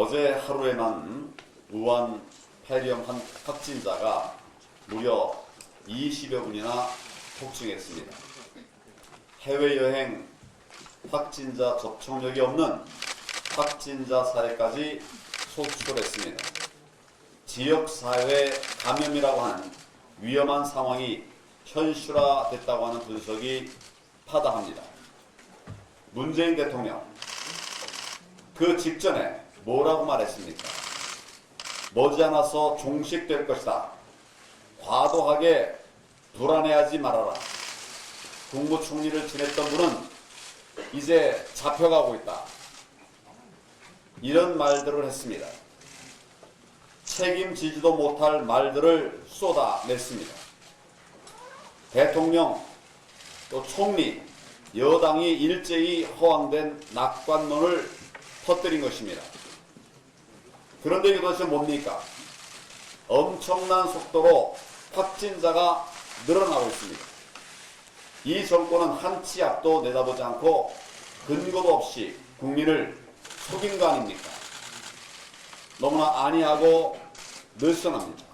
어제 하루에만 우한 폐렴 확진자가 무려 20여 분이나 폭증했습니다. 해외여행 확진자 접촉력이 없는 확진자 사례까지 속출했습니다. 지역사회 감염이라고 하는 위험한 상황이 현실화됐다고 하는 분석이 파다합니다. 문재인 대통령, 그 직전에 뭐라고 말했습니까? 머지않아서 종식될 것이다. 과도하게 불안해하지 말아라. 국무총리를 지냈던 분은 이제 잡혀가고 있다. 이런 말들을 했습니다. 책임지지도 못할 말들을 쏟아냈습니다. 대통령, 또 총리, 여당이 일제히 허황된 낙관론을 퍼뜨린 것입니다. 그런데 이게 도대체 뭡니까? 엄청난 속도로 확진자가 늘어나고 있습니다. 이 정권은 한 치 앞도 내다보지 않고 근거도 없이 국민을 속인 거 아닙니까? 너무나 안이하고 느슨합니다.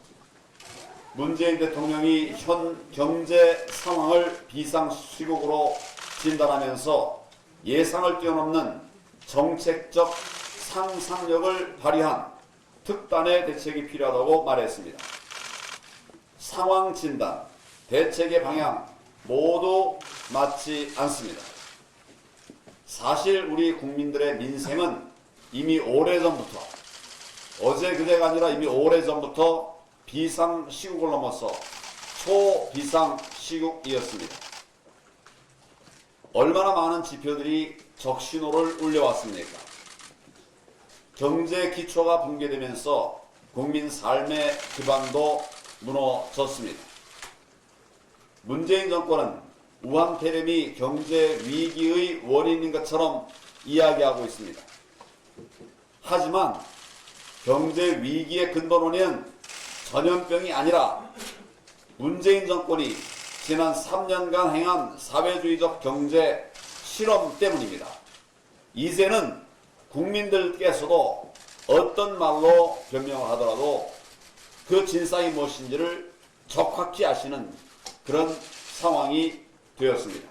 문재인 대통령이 현 경제 상황을 비상시국으로 진단하면서 예상을 뛰어넘는 정책적 상상력을 발휘한 특단의 대책이 필요하다고 말했습니다. 상황 진단, 대책의 방향 모두 맞지 않습니다. 사실 우리 국민들의 민생은 이미 오래전부터, 어제 그제가 아니라 이미 오래전부터 비상시국을 넘어서 초비상시국이었습니다. 얼마나 많은 지표들이 적신호를 울려왔습니까? 경제 기초가 붕괴되면서 국민 삶의 기반도 무너졌습니다. 문재인 정권은 우한 폐렴이 경제 위기의 원인인 것처럼 이야기하고 있습니다. 하지만 경제 위기의 근본 원인은 전염병이 아니라 문재인 정권이 지난 3년간 행한 사회주의적 경제 실험 때문입니다. 이제는 국민들께서도 어떤 말로 변명을 하더라도 그 진상이 무엇인지를 정확히 아시는 그런 상황이 되었습니다.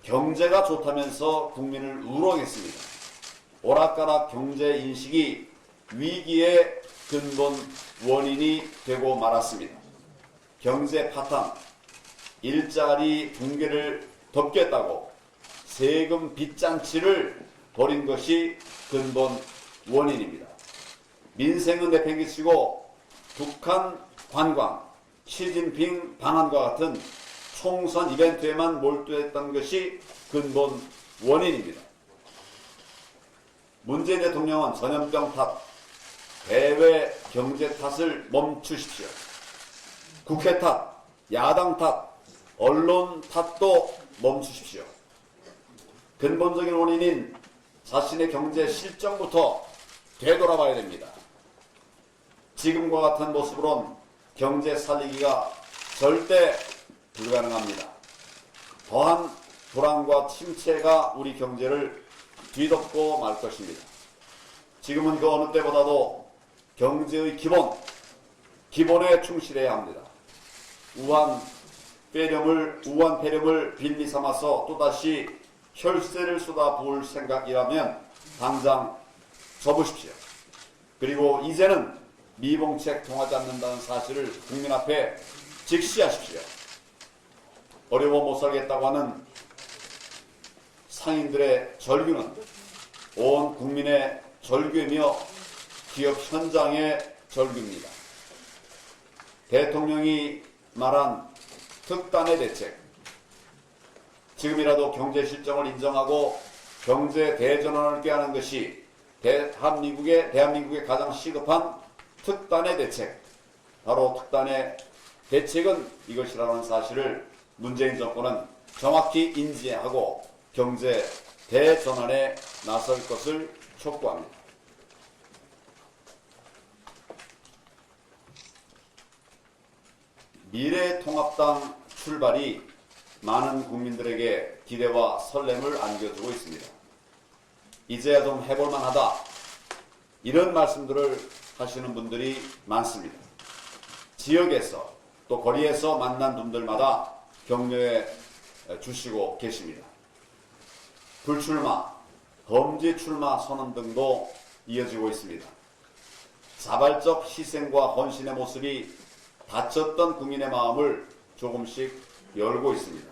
경제가 좋다면서 국민을 우롱했습니다. 오락가락 경제 인식이 위기의 근본 원인이 되고 말았습니다. 경제 파탄, 일자리 붕괴를 덮겠다고 세금 빚잔치를 벌인 것이 근본 원인입니다. 민생은 내팽개치고 북한 관광, 시진핑 방한과 같은 총선 이벤트에만 몰두했던 것이 근본 원인입니다. 문재인 대통령은 전염병 탓, 대외 경제 탓을 멈추십시오. 국회 탓, 야당 탓, 언론 탓도 멈추십시오. 근본적인 원인인 자신의 경제 실정부터 되돌아봐야 됩니다. 지금과 같은 모습으론 경제 살리기가 절대 불가능합니다. 더한 불안과 침체가 우리 경제를 뒤덮고 말 것입니다. 지금은 그 어느 때보다도 경제의 기본에 충실해야 합니다. 우한 폐렴을 빌미 삼아서 또다시 혈세를 쏟아부을 생각이라면 당장 접으십시오. 그리고 이제는 미봉책 통하지 않는다는 사실을 국민 앞에 직시하십시오. 어려워 못 살겠다고 하는 상인들의 절규는 온 국민의 절규이며 기업 현장의 절규입니다. 대통령이 말한 특단의 대책, 지금이라도 경제 실정을 인정하고 경제 대전환을 꾀하는 것이 대한민국의 가장 시급한 특단의 대책, 바로 특단의 대책은 이것이라는 사실을 문재인 정권은 정확히 인지하고 경제 대전환에 나설 것을 촉구합니다. 미래통합당 출발이 많은 국민들에게 기대와 설렘을 안겨주고 있습니다. 이제야 좀 해볼만하다, 이런 말씀들을 하시는 분들이 많습니다. 지역에서 또 거리에서 만난 분들마다 격려해 주시고 계십니다. 불출마, 범지 출마 선언 등도 이어지고 있습니다. 자발적 희생과 헌신의 모습이 다쳤던 국민의 마음을 조금씩 열고 있습니다.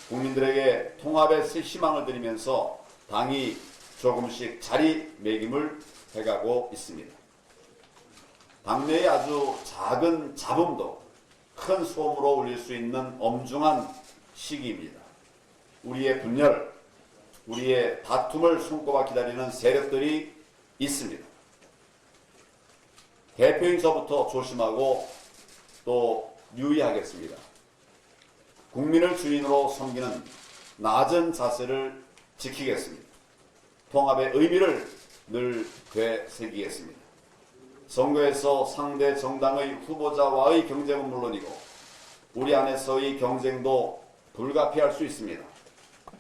국민들에게 통합의 새 희망을 드리면서 당이 조금씩 자리매김을 해가고 있습니다. 당내의 아주 작은 잡음도 큰 소음으로 울릴 수 있는 엄중한 시기입니다. 우리의 분열, 우리의 다툼을 손꼽아 기다리는 세력들이 있습니다. 대표인사부터 조심하고 또 유의하겠습니다. 국민을 주인으로 섬기는 낮은 자세를 지키겠습니다. 통합의 의미를 늘 되새기겠습니다. 선거에서 상대 정당의 후보자와의 경쟁은 물론이고 우리 안에서의 경쟁도 불가피할 수 있습니다.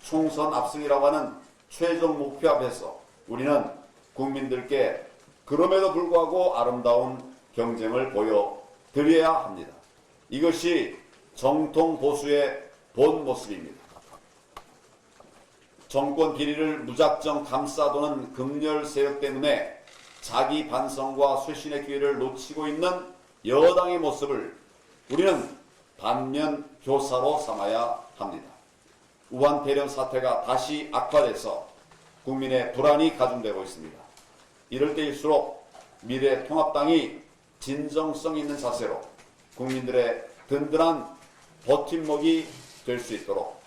총선 압승이라고 하는 최종 목표 앞에서 우리는 국민들께 그럼에도 불구하고 아름다운 경쟁을 보여드려야 합니다. 이것이 정통 보수의 본 모습입니다. 정권 비리를 무작정 감싸도는 극렬 세력 때문에 자기 반성과 쇄신의 기회를 놓치고 있는 여당의 모습을 우리는 반면 교사로 삼아야 합니다. 우한 폐렴 사태가 다시 악화돼서 국민의 불안이 가중되고 있습니다. 이럴 때일수록 미래통합당이 진정성 있는 자세로 국민들의 든든한 버팀목이 될 수 있도록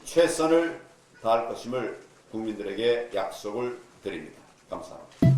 최선을 다할 것임을 국민들에게 약속을 드립니다. 감사합니다.